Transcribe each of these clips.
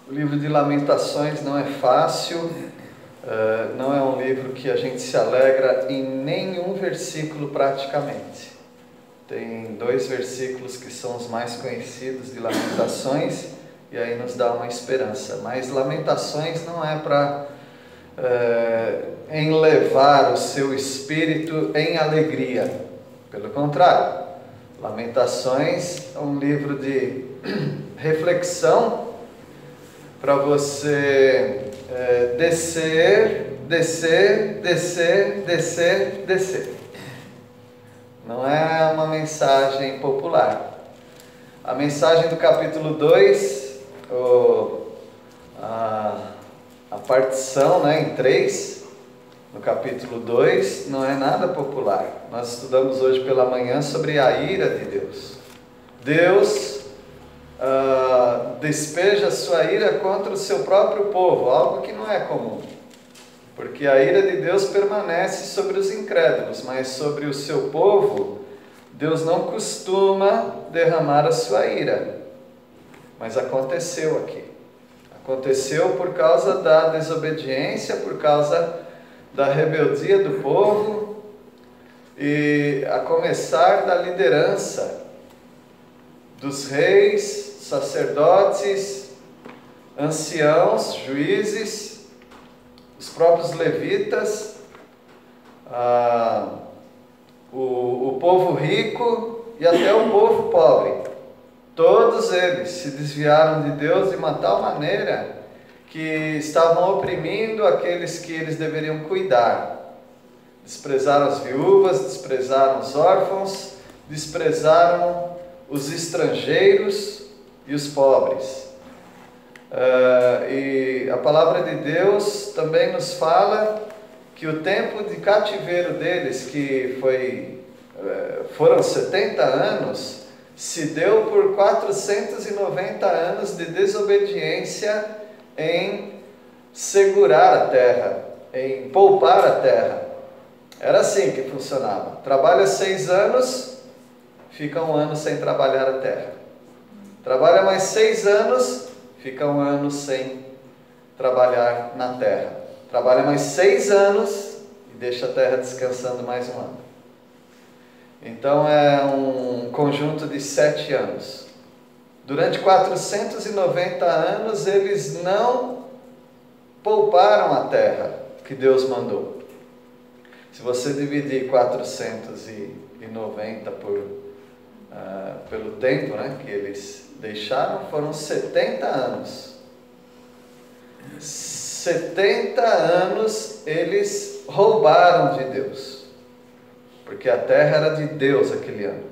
O livro de Lamentações não é fácil, não é um livro que a gente se alegra em nenhum versículo praticamente. Tem 2 versículos que são os mais conhecidos de Lamentações, e aí nos dá uma esperança. Mas Lamentações não é para enlevar o seu espírito em alegria. Pelo contrário, Lamentações é um livro de reflexão para você descer. Não é uma mensagem popular. A mensagem do capítulo 2, a partição, em 3, no capítulo 2, não é nada popular. Nós estudamos hoje pela manhã sobre a ira de Deus. Deus despeja sua ira contra o seu próprio povo, algo que não é comum. Porque a ira de Deus permanece sobre os incrédulos, mas sobre o seu povo, Deus não costuma derramar a sua ira. Mas aconteceu aqui. Aconteceu por causa da desobediência, por causa da rebeldia do povo, e a começar da liderança dos reis, sacerdotes, anciãos, juízes, os próprios levitas, o povo rico e até o povo pobre. Todos eles se desviaram de Deus de uma tal maneira que estavam oprimindo aqueles que eles deveriam cuidar. Desprezaram as viúvas, desprezaram os órfãos, desprezaram os estrangeiros e os pobres. E a palavra de Deus também nos fala que o tempo de cativeiro deles, que foram 70 anos, se deu por 490 anos de desobediência em segurar a terra, em poupar a terra. Era assim que funcionava. Trabalha 6 anos, fica 1 ano sem trabalhar a terra. Trabalha mais 6 anos, fica 1 ano sem trabalhar na terra. Trabalha mais 6 anos e deixa a terra descansando mais 1 ano. Então é um conjunto de 7 anos. Durante 490 anos eles não pouparam a terra que Deus mandou. Se você dividir 490 pelo tempo que eles deixaram, foram 70 anos. 70 anos eles roubaram de Deus, porque a terra era de Deus aquele ano.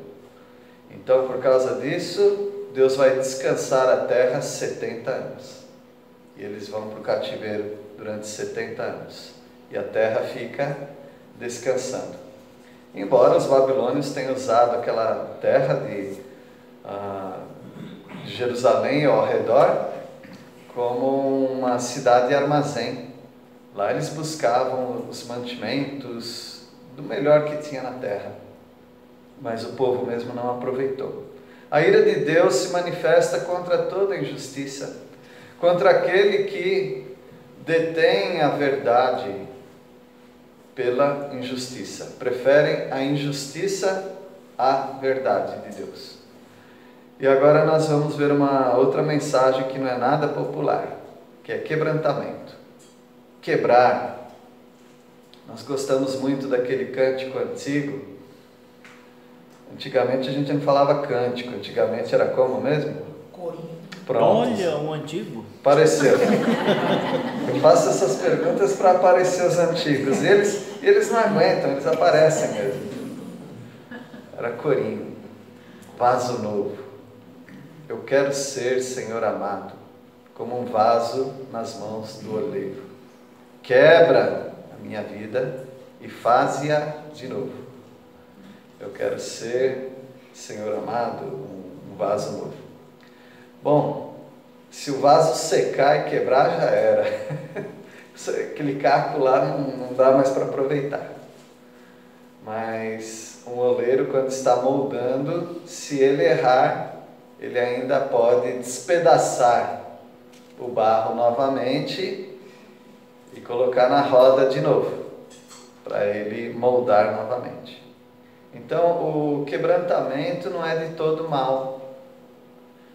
Então, por causa disso, Deus vai descansar a terra 70 anos. E eles vão para o cativeiro durante 70 anos. E a terra fica descansando. Embora os babilônios tenham usado aquela terra de Jerusalém ao redor como uma cidade armazém. Lá eles buscavam os mantimentos do melhor que tinha na terra. Mas o povo mesmo não aproveitou. A ira de Deus se manifesta contra toda injustiça, contra aquele que detém a verdade pela injustiça. Preferem a injustiça à verdade de Deus. E agora nós vamos ver uma outra mensagem que não é nada popular, que é quebrantamento. Quebrar. Nós gostamos muito daquele cântico antigo. Antigamente a gente não falava cântico, antigamente era como mesmo? Corinho. Pronto. Olha, um antigo. Pareceu. Eu faço essas perguntas para aparecer os antigos. E eles não aguentam, eles aparecem mesmo. Era corinho, vaso novo. Eu quero ser, Senhor amado, como um vaso nas mãos do oleiro. Quebra a minha vida e faze-a de novo. Eu quero ser, Senhor amado, um vaso novo. Bom, se o vaso secar e quebrar, já era. Aquele caco lá não dá mais para aproveitar. Mas um oleiro, quando está moldando, se ele errar, ele ainda pode despedaçar o barro novamente e colocar na roda de novo, para ele moldar novamente. Então, o quebrantamento não é de todo mal.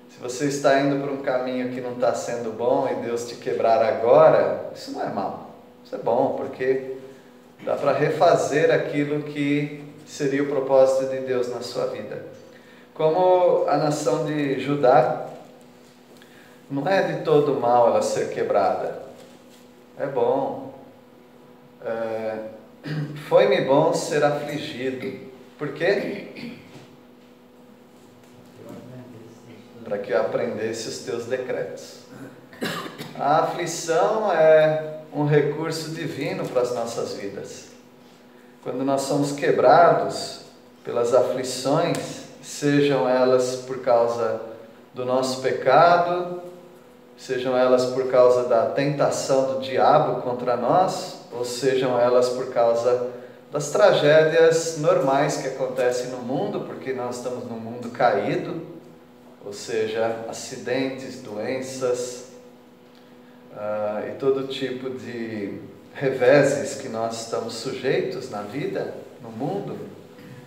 Se você está indo por um caminho que não está sendo bom e Deus te quebrar agora, isso não é mal. Isso é bom, porque dá para refazer aquilo que seria o propósito de Deus na sua vida. Como a nação de Judá, não é de todo mal ela ser quebrada. É bom. Foi-me bom ser afligido. Por quê? Para que eu aprendesse os teus decretos. A aflição é um recurso divino para as nossas vidas. Quando nós somos quebrados pelas aflições, sejam elas por causa do nosso pecado, sejam elas por causa da tentação do diabo contra nós, ou sejam elas por causa das tragédias normais que acontecem no mundo, porque nós estamos num mundo caído, ou seja, acidentes, doenças e todo tipo de reveses que nós estamos sujeitos na vida, no mundo,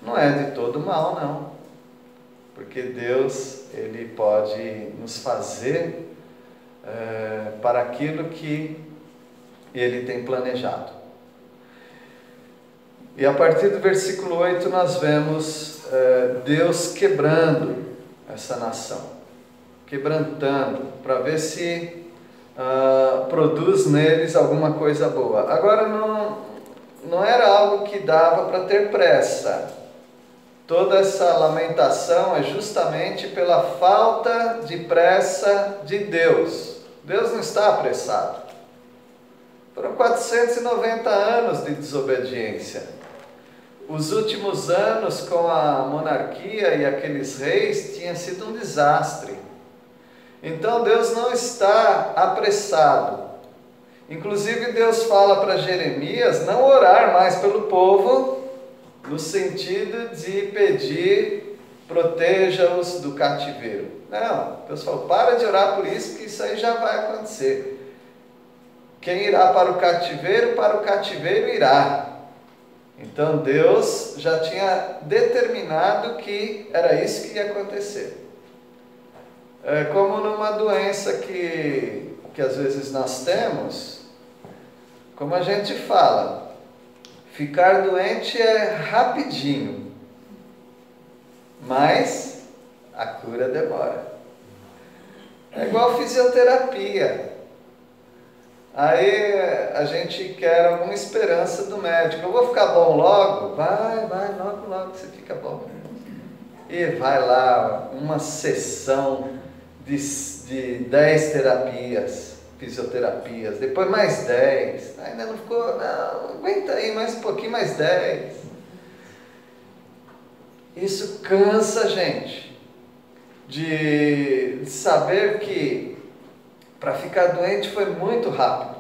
não é de todo mal, não. Porque Deus, Ele pode nos fazer para aquilo que Ele tem planejado. E a partir do versículo 8 nós vemos Deus quebrando essa nação, quebrantando, para ver se produz neles alguma coisa boa. Agora não era algo que dava para ter pressa. Toda essa lamentação é justamente pela falta de pressa de Deus. Deus não está apressado. Foram 490 anos de desobediência. Os últimos anos com a monarquia e aqueles reis tinha sido um desastre. Então Deus não está apressado. Inclusive Deus fala para Jeremias não orar mais pelo povo, no sentido de pedir proteja-os do cativeiro. Não, Deus falou, para de orar por isso, que isso aí já vai acontecer. Quem irá para o cativeiro irá. Então Deus já tinha determinado que era isso que ia acontecer. É como numa doença que às vezes nós temos, como a gente fala, ficar doente é rapidinho, mas a cura demora. É igual fisioterapia. Aí a gente quer alguma esperança do médico. Eu vou ficar bom logo? Vai, logo você fica bom. E vai lá, uma sessão de 10 terapias, fisioterapias, depois mais 10. Ainda não ficou, não, aguenta aí mais um pouquinho, mais 10. Isso cansa a gente de saber que para ficar doente foi muito rápido,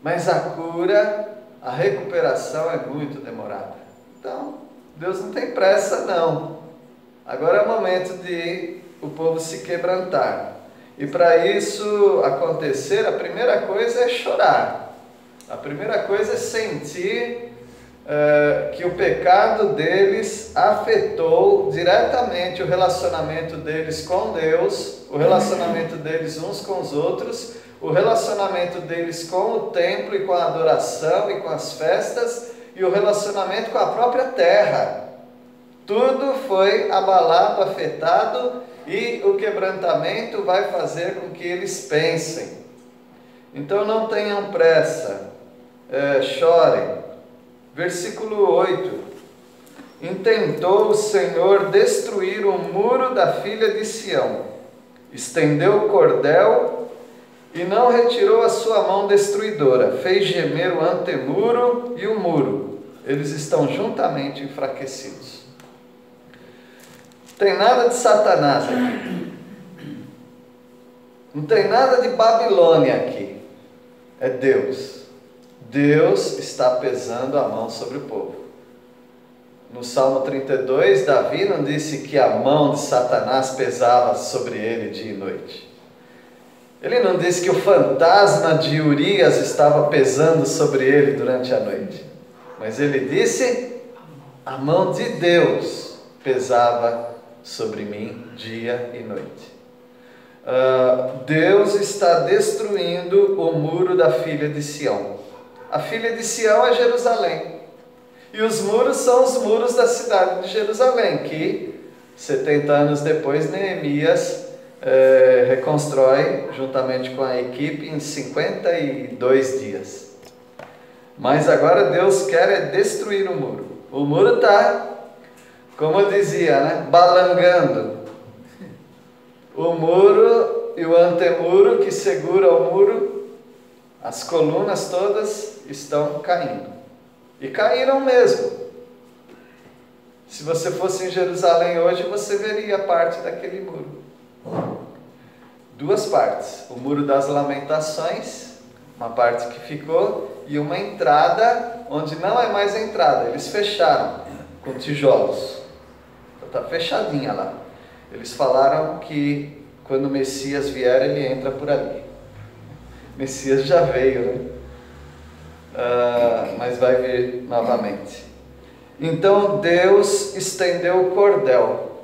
mas a cura, a recuperação é muito demorada. Então, Deus não tem pressa não. Agora é o momento de o povo se quebrantar. E para isso acontecer, a primeira coisa é chorar. A primeira coisa é sentir que o pecado deles afetou diretamente o relacionamento deles com Deus, o relacionamento deles uns com os outros, o relacionamento deles com o templo e com a adoração e com as festas, e o relacionamento com a própria terra. Tudo foi abalado, afetado, e o quebrantamento vai fazer com que eles pensem. Então não tenham pressa, chorem. Versículo 8: intentou o Senhor destruir o muro da filha de Sião, estendeu o cordel e não retirou a sua mão destruidora, fez gemer o antemuro e o muro, eles estão juntamente enfraquecidos. Não tem nada de Satanás aqui, não tem nada de Babilônia aqui, é Deus. Deus está pesando a mão sobre o povo. no Salmo 32, Davi não disse que a mão de Satanás pesava sobre ele dia e noite. Ele não disse que o fantasma de Urias estava pesando sobre ele durante a noite. Mas ele disse: a mão de Deus pesava sobre mim dia e noite. Deus está destruindo o muro da filha de Sião. A filha de Sião é Jerusalém. E os muros são os muros da cidade de Jerusalém, que 70 anos depois Neemias reconstrói juntamente com a equipe em 52 dias. Mas agora Deus quer destruir o muro. O muro está, como eu dizia, né, balangando. O muro e o antemuro que segura o muro, as colunas todas estão caindo. E caíram mesmo. Se você fosse em Jerusalém hoje, você veria parte daquele muro. Duas partes. O muro das lamentações, uma parte que ficou, e uma entrada, onde não é mais a entrada. Eles fecharam com tijolos. Está fechadinha lá. Eles falaram que quando o Messias vier, ele entra por ali. O Messias já veio, né? Mas vai vir novamente. Então Deus estendeu o cordel.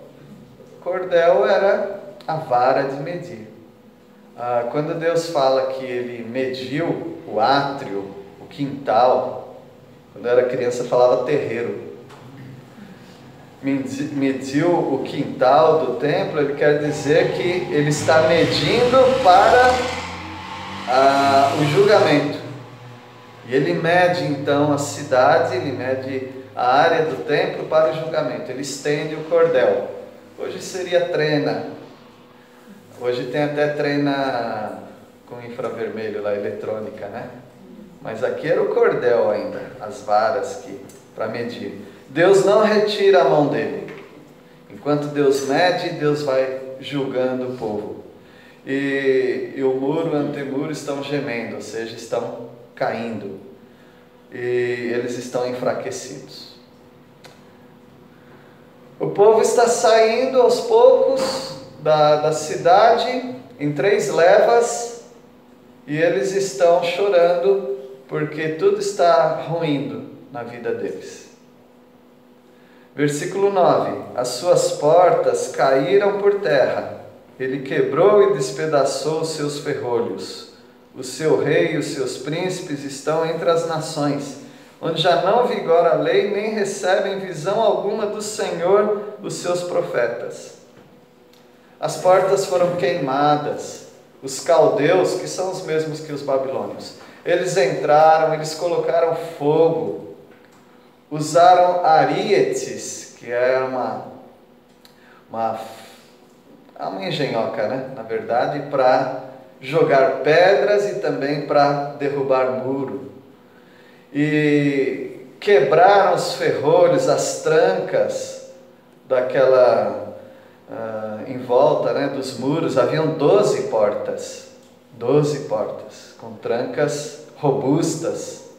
Cordel era a vara de medir. Quando Deus fala que ele mediu o átrio, o quintal, quando eu era criança falava terreiro, mediu o quintal do templo, ele quer dizer que ele está medindo para o julgamento. E ele mede então a cidade, ele mede a área do templo para o julgamento. Ele estende o cordel. Hoje seria trena. Hoje tem até trena com infravermelho lá, eletrônica, né? Mas aqui era o cordel ainda, as varas para medir. Deus não retira a mão dele. Enquanto Deus mede, Deus vai julgando o povo. E o muro e o antemuro estão gemendo, ou seja, estão caindo, e eles estão enfraquecidos. O povo está saindo aos poucos da cidade em 3 levas, e eles estão chorando porque tudo está ruindo na vida deles. Versículo 9: as suas portas caíram por terra, ele quebrou e despedaçou os seus ferrolhos. O seu rei e os seus príncipes estão entre as nações, onde já não vigora a lei, nem recebem visão alguma do Senhor os seus profetas. As portas foram queimadas. Os caldeus, que são os mesmos que os babilônios, eles entraram, eles colocaram fogo, usaram arietes, que é uma engenhoca, né? Na verdade, para jogar pedras e também para derrubar muro. E quebraram os ferrolhos, as trancas daquela em volta, né, dos muros. Haviam 12 portas, com trancas robustas,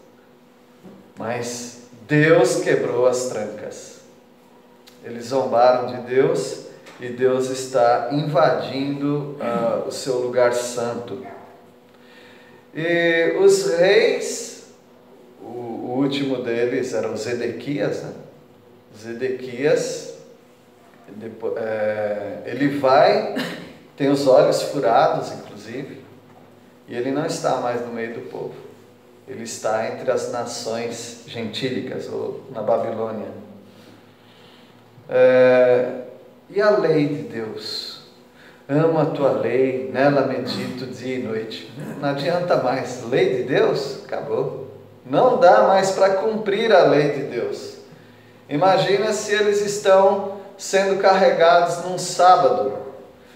mas Deus quebrou as trancas. Eles zombaram de Deus, e Deus está invadindo o seu lugar santo. E os reis, o último deles era o Zedequias, né? Zedequias, ele vai, tem os olhos furados, inclusive, e ele não está mais no meio do povo. Ele está entre as nações gentílicas, ou na Babilônia. E a lei de Deus? Amo a tua lei, nela medito dia e noite. Não adianta mais. Lei de Deus? Acabou. Não dá mais para cumprir a lei de Deus. Imagina se eles estão sendo carregados num sábado.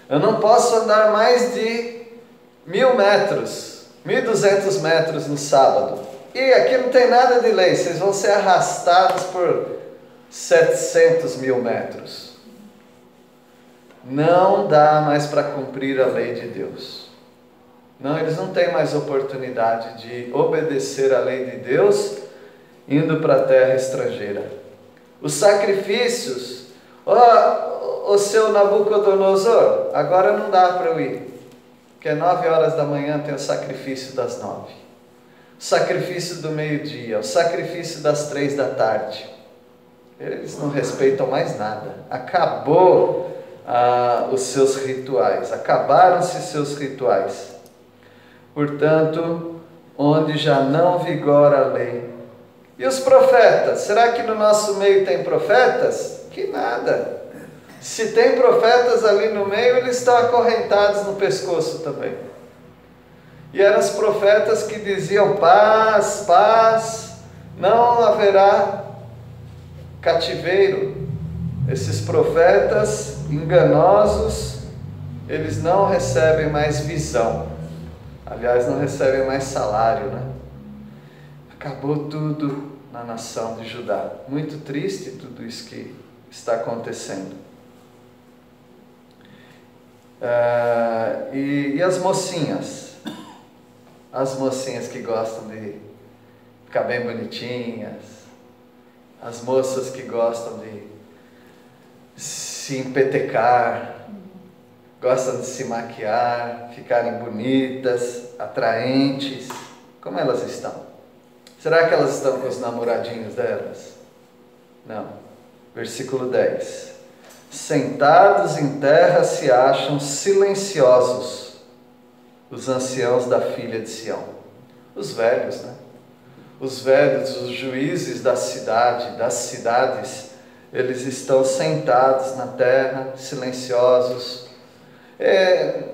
Eu não posso andar mais de 1.000 metros, 1.200 metros no sábado. E aqui não tem nada de lei. Vocês vão ser arrastados por 700.000 metros. Não dá mais para cumprir a lei de Deus. Não, eles não têm mais oportunidade de obedecer a lei de Deus indo para a terra estrangeira. Os sacrifícios, ó, o seu Nabucodonosor, agora não dá para eu ir, porque 9 horas da manhã tem o sacrifício das 9, o sacrifício do meio-dia, o sacrifício das 3 da tarde. Eles não respeitam mais nada. Acabou os seus rituais, acabaram-se seus rituais. Portanto, onde já não vigora a lei. E os profetas? Será que no nosso meio tem profetas? Que nada. Se tem profetas ali no meio, eles estão acorrentados no pescoço também. E eram os profetas que diziam paz, paz, não haverá cativeiro. Esses profetas enganosos, eles não recebem mais visão. Aliás, não recebem mais salário, né? Acabou tudo na nação de Judá. Muito triste tudo isso que está acontecendo. E as mocinhas? As mocinhas que gostam de ficar bem bonitinhas, as moças que gostam de se empetecar, gostam de se maquiar, ficarem bonitas, atraentes. Como elas estão? Será que elas estão com os namoradinhos delas? Não. Versículo 10. Sentados em terra se acham silenciosos os anciãos da filha de Sião. Os velhos, né? Os velhos, os juízes da cidade, das cidades, eles estão sentados na terra, silenciosos.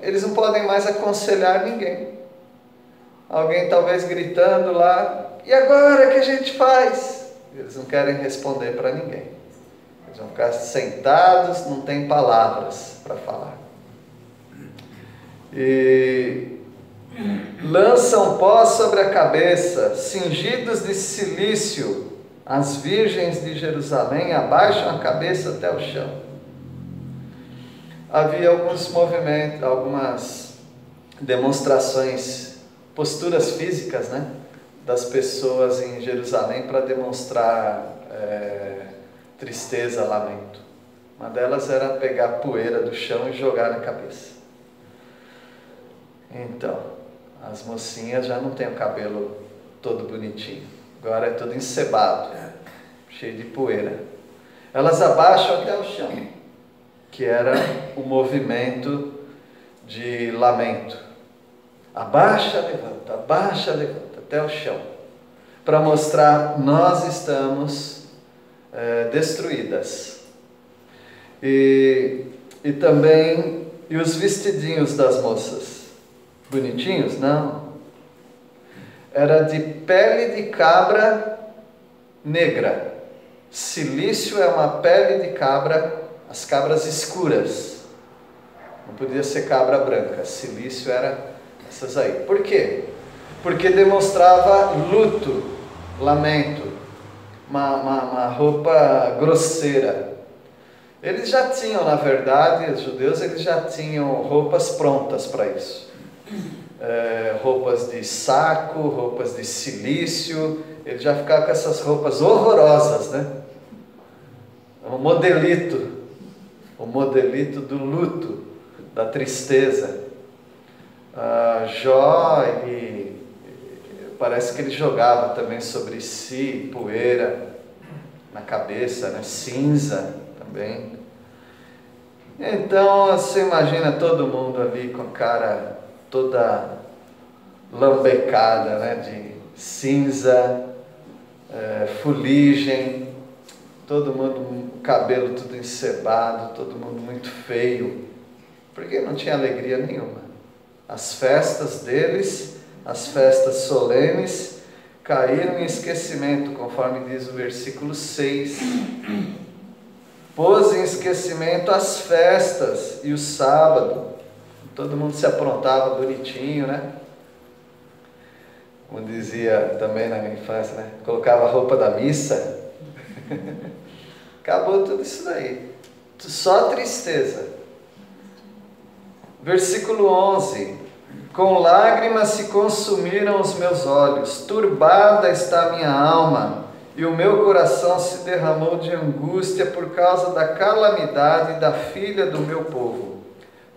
Eles não podem mais aconselhar ninguém. Alguém talvez gritando lá, e agora o que a gente faz? Eles não querem responder para ninguém. Eles vão ficar sentados, não tem palavras para falar. E lançam pó sobre a cabeça, cingidos de cilício, as virgens de Jerusalém abaixam a cabeça até o chão. Havia alguns movimentos, algumas demonstrações, posturas físicas, né, das pessoas em Jerusalém para demonstrar tristeza, lamento. Uma delas era pegar poeira do chão e jogar na cabeça. Então, as mocinhas já não têm o cabelo todo bonitinho, agora é tudo encebado, cheio de poeira. Elas abaixam até o chão, que era o movimento de lamento. Abaixa, levanta, até o chão, para mostrar: nós estamos destruídas. E também, e os vestidinhos das moças? Bonitinhos? Não. Era de pele de cabra negra. Cilício é uma pele de cabra, as cabras escuras. Não podia ser cabra branca. Cilício era essas aí. Por quê? Porque demonstrava luto, lamento, uma roupa grosseira. Eles já tinham, na verdade, os judeus, eles já tinham roupas prontas para isso. Roupas de saco, roupas de cilício, ele já ficava com essas roupas horrorosas, né? O modelito do luto, da tristeza. Jó, parece que ele jogava também sobre si poeira na cabeça, né? Cinza também. Então você imagina todo mundo ali com a cara toda lambecada, né, de cinza, fuligem, todo mundo, o cabelo tudo encebado, todo mundo muito feio, porque não tinha alegria nenhuma. As festas deles, as festas solenes, caíram em esquecimento, conforme diz o versículo 6. Pôs em esquecimento as festas e o sábado. Todo mundo se aprontava bonitinho, né? Como dizia também na minha infância, né? Colocava a roupa da missa. Acabou tudo isso daí. Só tristeza. Versículo 11. Com lágrimas se consumiram os meus olhos, turbada está a minha alma, e o meu coração se derramou de angústia por causa da calamidade da filha do meu povo,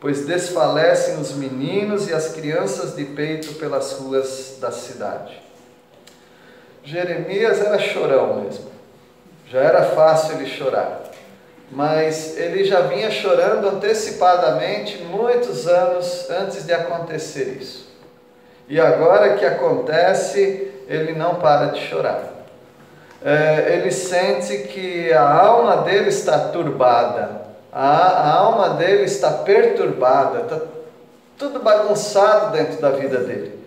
pois desfalecem os meninos e as crianças de peito pelas ruas da cidade. Jeremias era chorão mesmo, já era fácil ele chorar, mas ele já vinha chorando antecipadamente muitos anos antes de acontecer isso. E agora que acontece, ele não para de chorar. Ele sente que a alma dele está turbada, a alma dele está perturbada, está tudo bagunçado dentro da vida dele.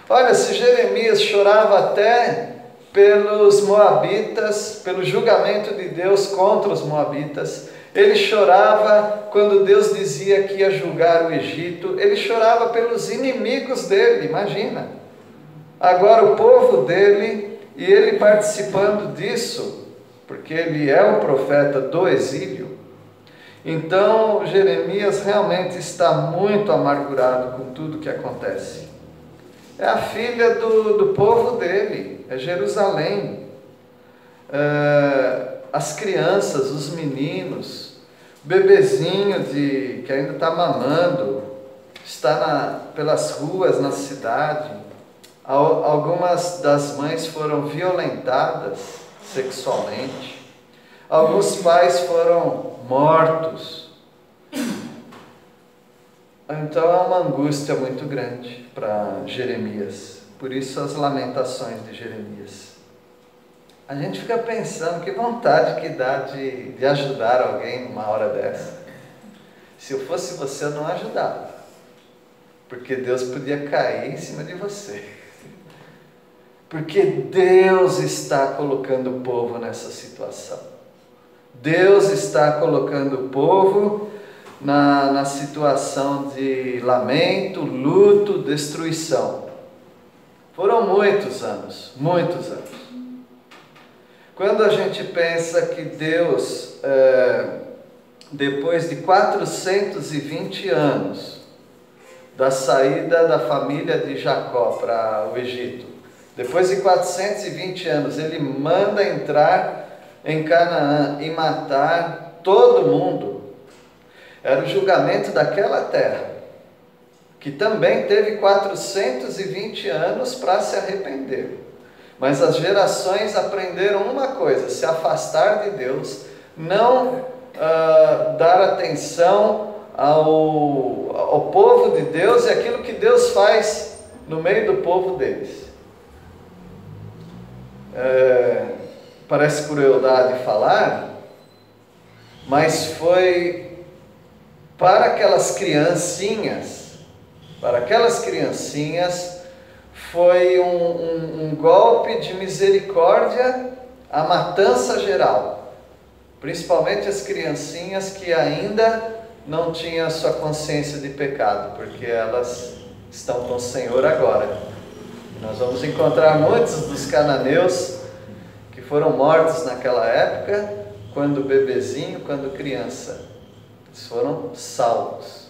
Olha, se Jeremias chorava até pelos moabitas, pelo julgamento de Deus contra os moabitas, ele chorava quando Deus dizia que ia julgar o Egito, ele chorava pelos inimigos dele, imagina. Agora o povo dele, e ele participando disso, porque ele é o profeta do exílio. Então Jeremias realmente está muito amargurado com tudo que acontece. É a filha do povo dele, é Jerusalém. As crianças, os meninos, bebezinho que ainda está mamando, está pelas ruas na cidade. Algumas das mães foram violentadas sexualmente. Alguns pais foram mortos. Então é uma angústia muito grande para Jeremias. Por isso as lamentações de Jeremias. A gente fica pensando, que vontade que dá de ajudar alguém numa hora dessa. Se eu fosse você, eu não ajudava. Porque Deus podia cair em cima de você. Porque Deus está colocando o povo nessa situação. Deus está colocando o povo na situação de lamento, luto, destruição. Foram muitos anos, muitos anos. Quando a gente pensa que Deus, depois de 420 anos da saída da família de Jacó para o Egito, depois de 420 anos, ele manda entrar em Canaã e matar todo mundo. Era o julgamento daquela terra, que também teve 420 anos para se arrepender. Mas as gerações aprenderam uma coisa: se afastar de Deus, não dar atenção ao povo de Deus e aquilo que Deus faz no meio do povo deles. Parece crueldade falar, mas foi para aquelas criancinhas, foi um golpe de misericórdia, a matança geral, principalmente as criancinhas que ainda não tinham a sua consciência de pecado, porque elas estão com o Senhor agora. Nós vamos encontrar muitos dos cananeus que foram mortos naquela época, quando bebezinho, quando criança. Eles foram salvos.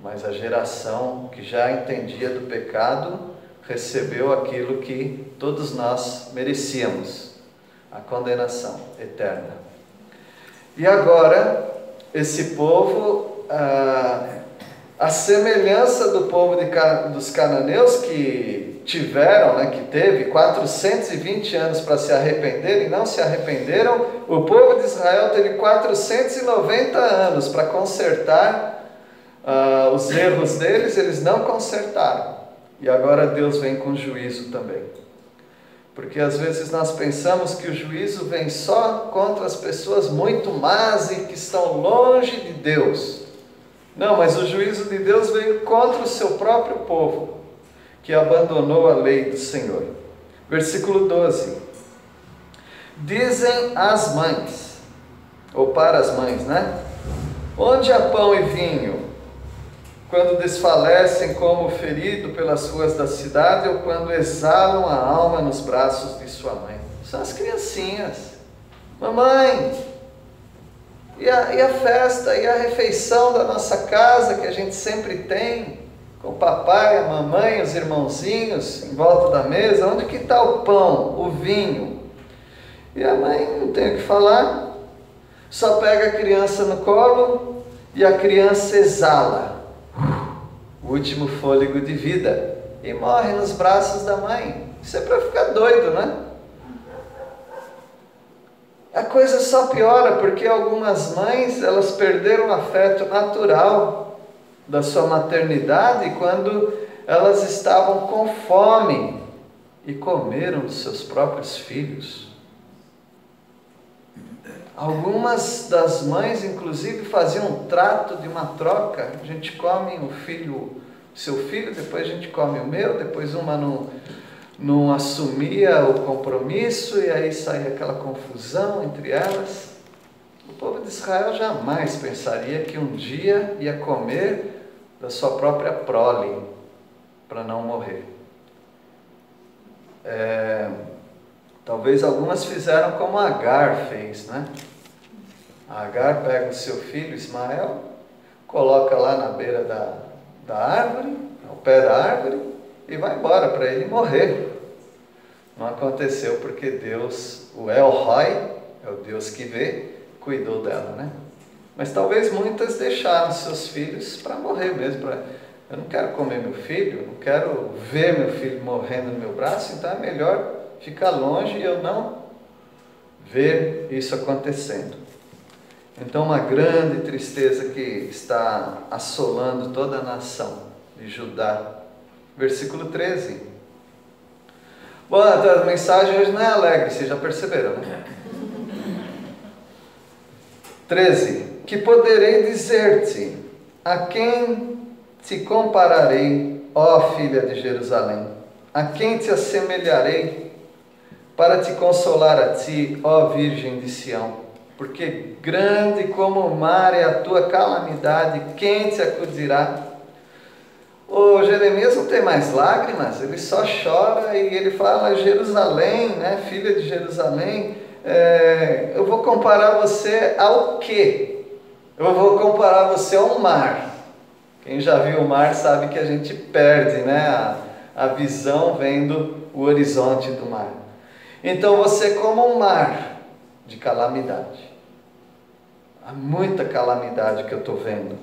Mas a geração que já entendia do pecado recebeu aquilo que todos nós merecíamos, a condenação eterna. E agora, esse povo, a semelhança do povo dos cananeus que tiveram, que teve 420 anos para se arrepender e não se arrependeram, o povo de Israel teve 490 anos para consertar os erros deles, eles não consertaram. E agora Deus vem com juízo também. Porque às vezes nós pensamos que o juízo vem só contra as pessoas muito más e que estão longe de Deus. Não, mas o juízo de Deus veio contra o seu próprio povo, que abandonou a lei do Senhor. Versículo 12. Dizem as mães, ou para as mães, onde há pão e vinho, quando desfalecem como ferido pelas ruas da cidade, ou quando exalam a alma nos braços de sua mãe. São as criancinhas. Mamãe, e a festa, e a refeição da nossa casa, que a gente sempre tem, com o papai, a mamãe, os irmãozinhos, em volta da mesa, onde que está o pão, o vinho? E a mãe não tem o que falar, só pega a criança no colo e a criança exala o último fôlego de vida e morre nos braços da mãe. Isso é para ficar doido, né? A coisa só piora porque algumas mães, elas perderam o afeto natural da sua maternidade quando elas estavam com fome e comeram dos seus próprios filhos. Algumas das mães, inclusive, faziam um trato de uma troca. A gente come o seu filho, depois a gente come o meu, depois uma não assumia o compromisso e aí saía aquela confusão entre elas. O povo de Israel jamais pensaria que um dia ia comer da sua própria prole para não morrer. Talvez algumas fizeram como Agar fez, né? A Agar pega o seu filho Ismael, coloca lá na beira da árvore, ao pé da árvore, e vai embora para ele morrer. Não aconteceu porque Deus, o El Roi, é o Deus que vê, cuidou dela, né? Mas talvez muitas deixaram seus filhos para morrer mesmo. Eu não quero comer meu filho, não quero ver meu filho morrendo no meu braço, então é melhor ficar longe e eu não ver isso acontecendo. Então, uma grande tristeza que está assolando toda a nação de Judá. Versículo 13. Bom, a mensagem hoje não é alegre, vocês já perceberam, né? 13. Que poderei dizer-te, a quem te compararei, ó filha de Jerusalém? A quem te assemelharei para te consolar a ti, ó Virgem de Sião? Porque grande como o mar é a tua calamidade, quem te acudirá? O Jeremias não tem mais lágrimas, ele só chora e ele fala: Jerusalém, né, filha de Jerusalém, eu vou comparar você ao quê? Eu vou comparar você ao mar. Quem já viu o mar sabe que a gente perde, né, a visão vendo o horizonte do mar. Então você é como um mar de calamidade. Há muita calamidade que eu estou vendo.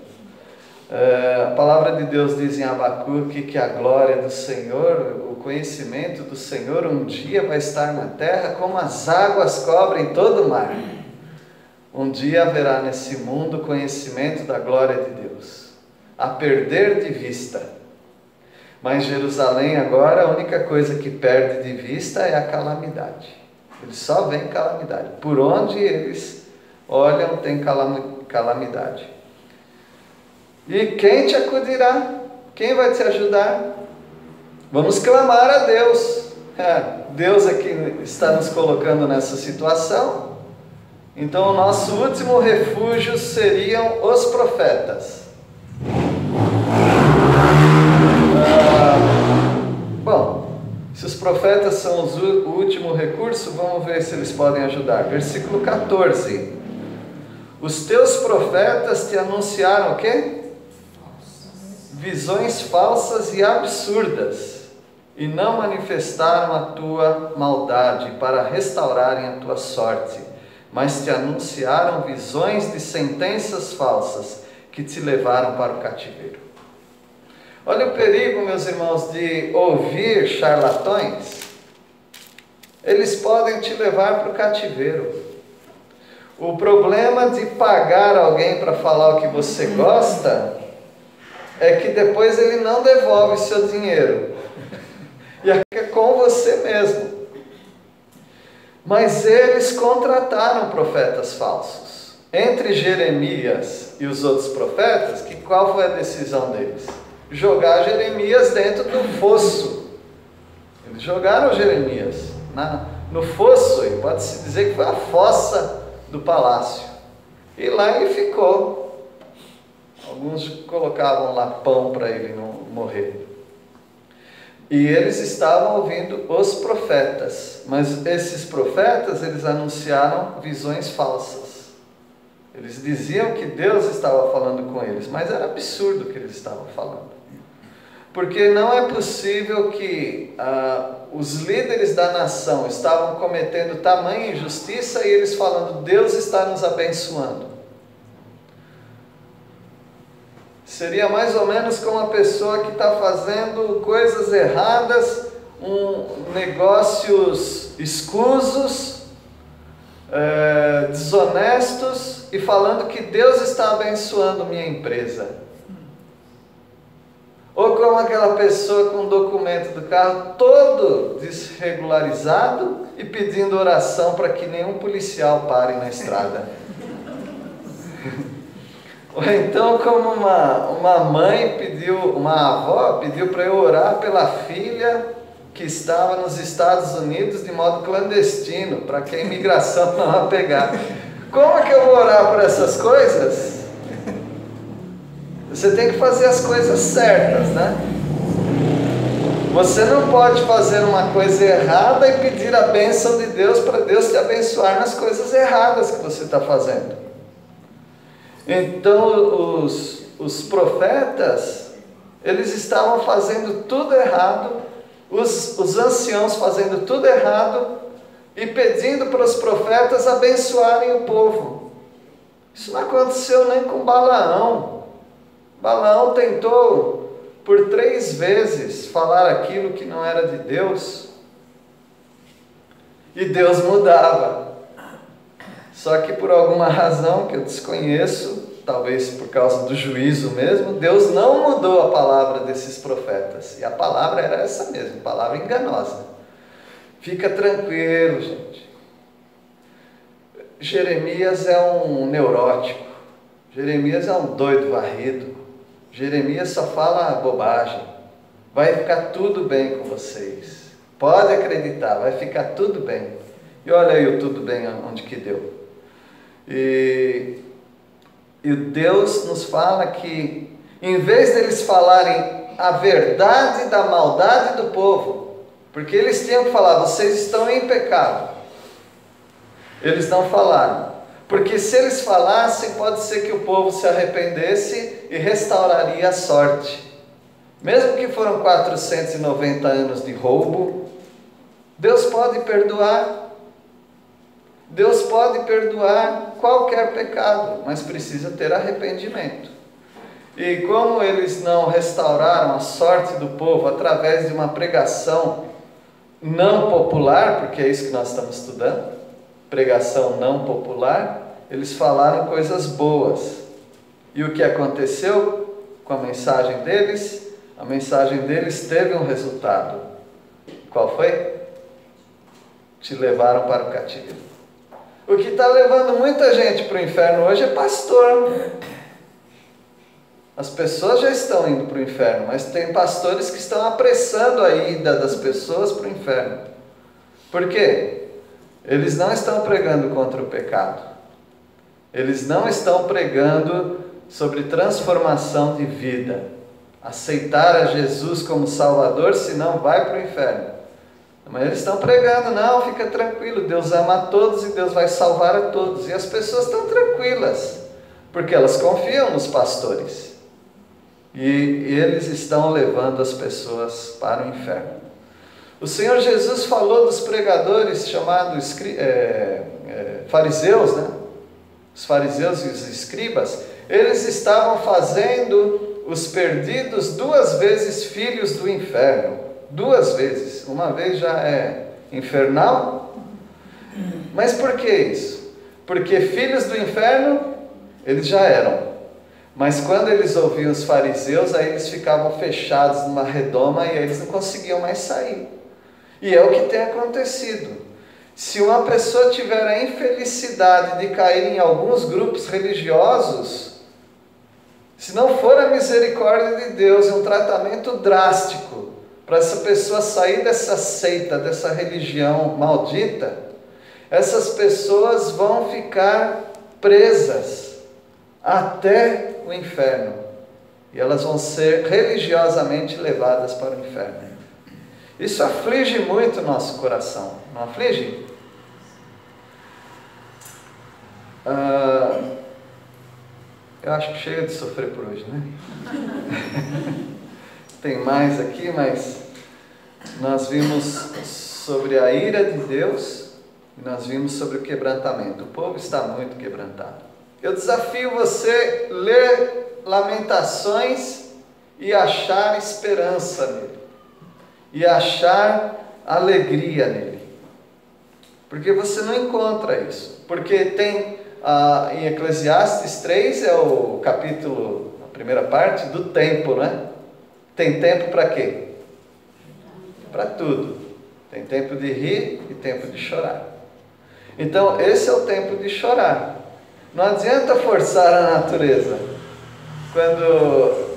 A palavra de Deus diz em Abacuque que a glória do Senhor, o conhecimento do Senhor um dia vai estar na terra como as águas cobrem todo o mar. Um dia haverá nesse mundo conhecimento da glória de Deus, a perder de vista. Mas Jerusalém agora, a única coisa que perde de vista é a calamidade. Eles só veem calamidade. Por onde eles olham tem calamidade. E quem te acudirá? Quem vai te ajudar? Vamos clamar a Deus. Deus é que está nos colocando nessa situação. Então o nosso último refúgio seriam os profetas. Bom, se os profetas são o último recurso, vamos ver se eles podem ajudar. Versículo 14. Os teus profetas te anunciaram o quê? Visões falsas e absurdas, e não manifestaram a tua maldade para restaurarem a tua sorte, mas te anunciaram visões de sentenças falsas que te levaram para o cativeiro. Olha o perigo, meus irmãos, de ouvir charlatões. Eles podem te levar para o cativeiro. O problema de pagar alguém para falar o que você gosta é que depois ele não devolve seu dinheiro. E é com você mesmo. Mas eles contrataram profetas falsos. Entre Jeremias e os outros profetas, qual foi a decisão deles? Jogar Jeremias dentro do fosso. Eles jogaram Jeremias no fosso, e pode-se dizer que foi a fossa do palácio. E lá ele ficou. Alguns colocavam lá pão para ele não morrer. E eles estavam ouvindo os profetas. Mas esses profetas, eles anunciaram visões falsas. Eles diziam que Deus estava falando com eles, mas era absurdo o que eles estavam falando. Porque não é possível que os líderes da nação estavam cometendo tamanha injustiça e eles falando, Deus está nos abençoando. Seria mais ou menos como uma pessoa que está fazendo coisas erradas, negócios escusos, desonestos, e falando que Deus está abençoando minha empresa. Ou como aquela pessoa com o documento do carro todo desregularizado e pedindo oração para que nenhum policial pare na estrada. Ou então como uma mãe pediu, uma avó pediu para eu orar pela filha que estava nos Estados Unidos de modo clandestino, para que a imigração não a pegar. Como é que eu vou orar por essas coisas? Você tem que fazer as coisas certas, né? Você não pode fazer uma coisa errada e pedir a bênção de Deus para Deus te abençoar nas coisas erradas que você está fazendo. Então os profetas, eles estavam fazendo tudo errado, os anciãos fazendo tudo errado e pedindo para os profetas abençoarem o povo. Isso não aconteceu nem com Balaão. Balaão tentou por 3 vezes falar aquilo que não era de Deus e Deus mudava. Só que por alguma razão que eu desconheço, talvez por causa do juízo mesmo, Deus não mudou a palavra desses profetas. E a palavra era essa mesmo, palavra enganosa. Fica tranquilo, gente. Jeremias é um neurótico. Jeremias é um doido varrido. Jeremias só fala bobagem. Vai ficar tudo bem com vocês. Pode acreditar, vai ficar tudo bem. E olha aí o tudo bem onde que deu. E Deus nos fala que, em vez deles falarem a verdade da maldade do povo, porque eles tinham que falar, vocês estão em pecado. Eles não falaram. Porque se eles falassem, pode ser que o povo se arrependesse e restauraria a sorte. Mesmo que foram 490 anos de roubo, Deus pode perdoar. Deus pode perdoar qualquer pecado, mas precisa ter arrependimento. E como eles não restauraram a sorte do povo através de uma pregação não popular, porque é isso que nós estamos estudando, pregação não popular, eles falaram coisas boas. E o que aconteceu com a mensagem deles? A mensagem deles teve um resultado. Qual foi? Te levaram para o cativeiro. O que está levando muita gente para o inferno hoje é pastor. As pessoas já estão indo para o inferno, mas tem pastores que estão apressando a ida das pessoas para o inferno. Por quê? Eles não estão pregando contra o pecado. Eles não estão pregando sobre transformação de vida. Aceitar a Jesus como Salvador, senão vai para o inferno. Mas eles estão pregando, não, fica tranquilo, Deus ama a todos e Deus vai salvar a todos. E as pessoas estão tranquilas, porque elas confiam nos pastores. E eles estão levando as pessoas para o inferno. O Senhor Jesus falou dos pregadores chamados fariseus, né? Os fariseus e os escribas. Eles estavam fazendo os perdidos 2 vezes filhos do inferno. 2 vezes. Uma vez já é infernal. Mas por que isso? Porque filhos do inferno, eles já eram. Mas quando eles ouviam os fariseus, aí eles ficavam fechados numa redoma e aí eles não conseguiam mais sair. E é o que tem acontecido. Se uma pessoa tiver a infelicidade de cair em alguns grupos religiosos, se não for a misericórdia de Deus, é um tratamento drástico para essa pessoa sair dessa seita, dessa religião maldita, essas pessoas vão ficar presas até o inferno. E elas vão ser religiosamente levadas para o inferno. Isso aflige muito o nosso coração, não aflige? Eu acho que chega de sofrer por hoje, né? tem mais aqui, mas nós vimos sobre a ira de Deus e nós vimos sobre o quebrantamento. O povo está muito quebrantado. Eu desafio você a ler Lamentações e achar esperança nele, e achar alegria nele, porque você não encontra isso, porque tem em Eclesiastes 3 é o capítulo, a primeira parte do tempo, né? Tem tempo para quê? Para tudo. Tem tempo de rir e tempo de chorar. Então esse é o tempo de chorar. Não adianta forçar a natureza. Quando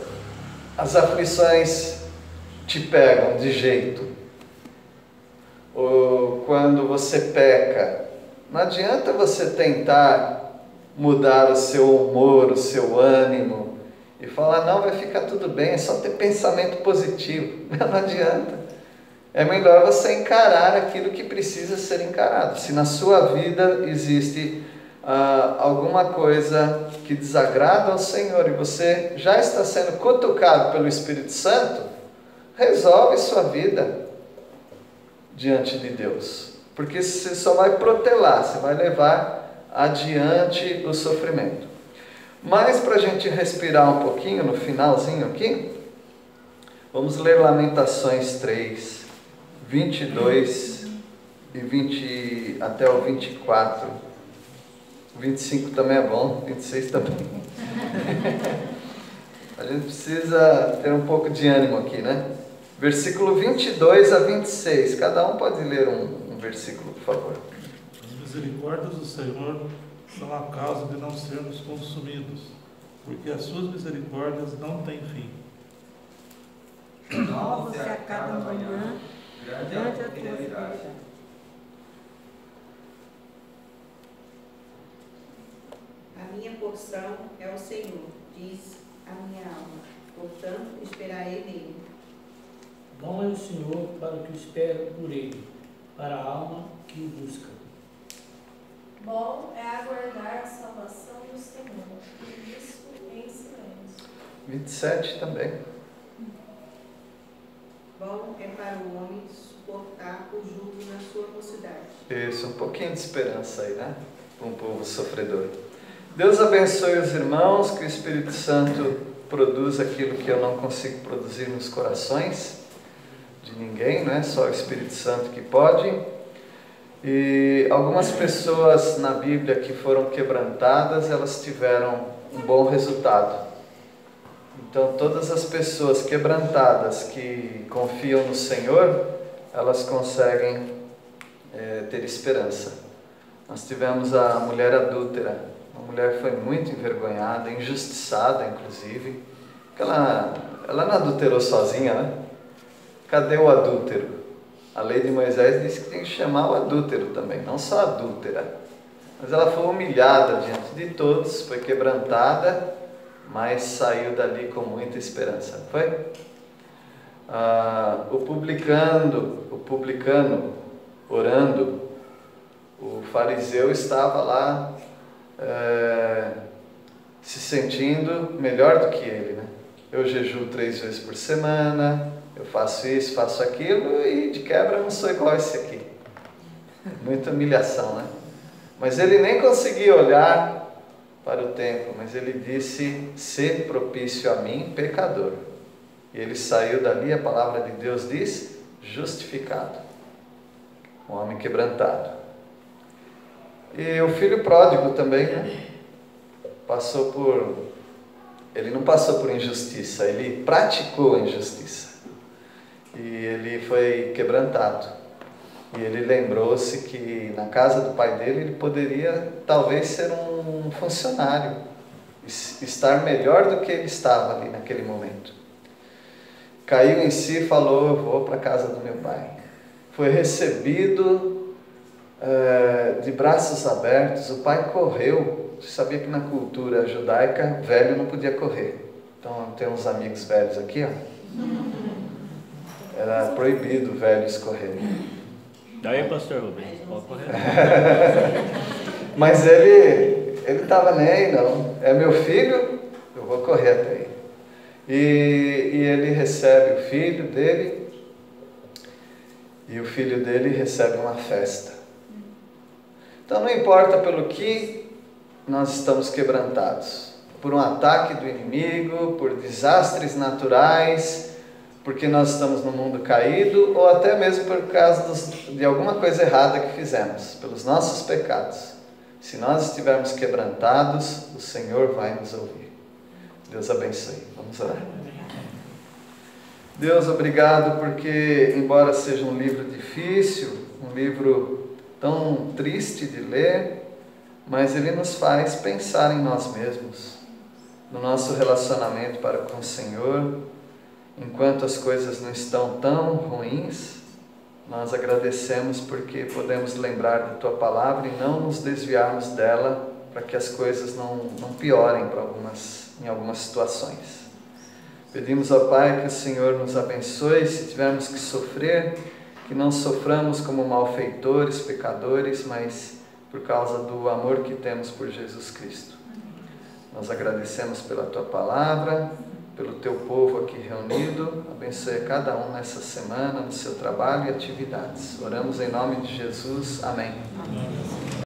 as aflições te pegam de jeito, ou quando você peca, não adianta você tentar mudar o seu humor, o seu ânimo, e falar, não, vai ficar tudo bem, é só ter pensamento positivo. Não adianta. É melhor você encarar aquilo que precisa ser encarado. Se na sua vida existe alguma coisa que desagrada ao Senhor e você já está sendo cutucado pelo Espírito Santo, resolve sua vida diante de Deus, porque você só vai protelar, você vai levar adiante o sofrimento. Mas para a gente respirar um pouquinho no finalzinho aqui, vamos ler Lamentações 3, 22 e 20 até o 24. 25 também é bom, 26 também. A gente precisa ter um pouco de ânimo aqui, né? Versículo 22 a 26. Cada um pode ler um versículo, por favor. As misericórdias do Senhor são a causa de não sermos consumidos, porque as suas misericórdias não têm fim. Novos a cada manhã, grande a tua fidelidade. A minha porção é o Senhor, diz a minha alma, portanto esperarei nele. Bom é o Senhor para o que espera por ele, para a alma que o busca. Bom é aguardar a salvação do Senhor, e isso em silêncio. 27 também. Bom é para o homem suportar o jugo na sua mocidade. Isso, um pouquinho de esperança aí, né? Para um povo sofredor. Deus abençoe os irmãos, que o Espírito Santo produza aquilo que eu não consigo produzir nos corações de ninguém, né? Só o Espírito Santo que pode. E algumas pessoas na Bíblia que foram quebrantadas, elas tiveram um bom resultado. Então todas as pessoas quebrantadas que confiam no Senhor, elas conseguem ter esperança. Nós tivemos a mulher adúltera. A mulher foi muito envergonhada, injustiçada inclusive, porque ela não adulterou sozinha, né? Cadê o adúltero? A lei de Moisés diz que tem que chamar o adúltero também, não só a adúltera. Mas ela foi humilhada diante de todos, foi quebrantada, mas saiu dali com muita esperança, não foi? O publicano orando, o fariseu estava lá se sentindo melhor do que ele, né? Eu jejuo 3 vezes por semana, eu faço isso, faço aquilo e de quebra não sou igual a esse aqui. Muita humilhação, né? Mas ele nem conseguia olhar para o templo, mas ele disse, ser propício a mim, pecador. E ele saiu dali, a palavra de Deus diz, justificado. Um homem quebrantado. E o filho pródigo também, né? Ele não passou por injustiça, ele praticou a injustiça. E ele foi quebrantado. E ele lembrou-se que na casa do pai dele ele poderia talvez ser um funcionário, estar melhor do que ele estava ali naquele momento. Caiu em si e falou, eu vou para a casa do meu pai. Foi recebido de braços abertos, o pai correu. Você sabia que na cultura judaica, velho não podia correr. Então tem uns amigos velhos aqui, ó. Era proibido velhos correrem. Daí, pastor Rubens, pode correr. Mas ele estava nem aí, não. É meu filho, eu vou correr até aí. E ele recebe o filho dele, e o filho dele recebe uma festa. Então não importa pelo que nós estamos quebrantados, por um ataque do inimigo, por desastres naturais, porque nós estamos no mundo caído, ou até mesmo por causa de alguma coisa errada que fizemos, pelos nossos pecados. Se nós estivermos quebrantados, o Senhor vai nos ouvir. Deus abençoe. Vamos orar. Deus, obrigado porque, embora seja um livro difícil, um livro tão triste de ler, mas ele nos faz pensar em nós mesmos, no nosso relacionamento para com o Senhor. Enquanto as coisas não estão tão ruins, nós agradecemos porque podemos lembrar da Tua Palavra e não nos desviarmos dela para que as coisas não piorem em algumas situações. Pedimos ao Pai que o Senhor nos abençoe. Se tivermos que sofrer, que não soframos como malfeitores, pecadores, mas por causa do amor que temos por Jesus Cristo. Nós agradecemos pela Tua Palavra, pelo Teu povo aqui reunido. Abençoe cada um nessa semana, no seu trabalho e atividades. Oramos em nome de Jesus. Amém.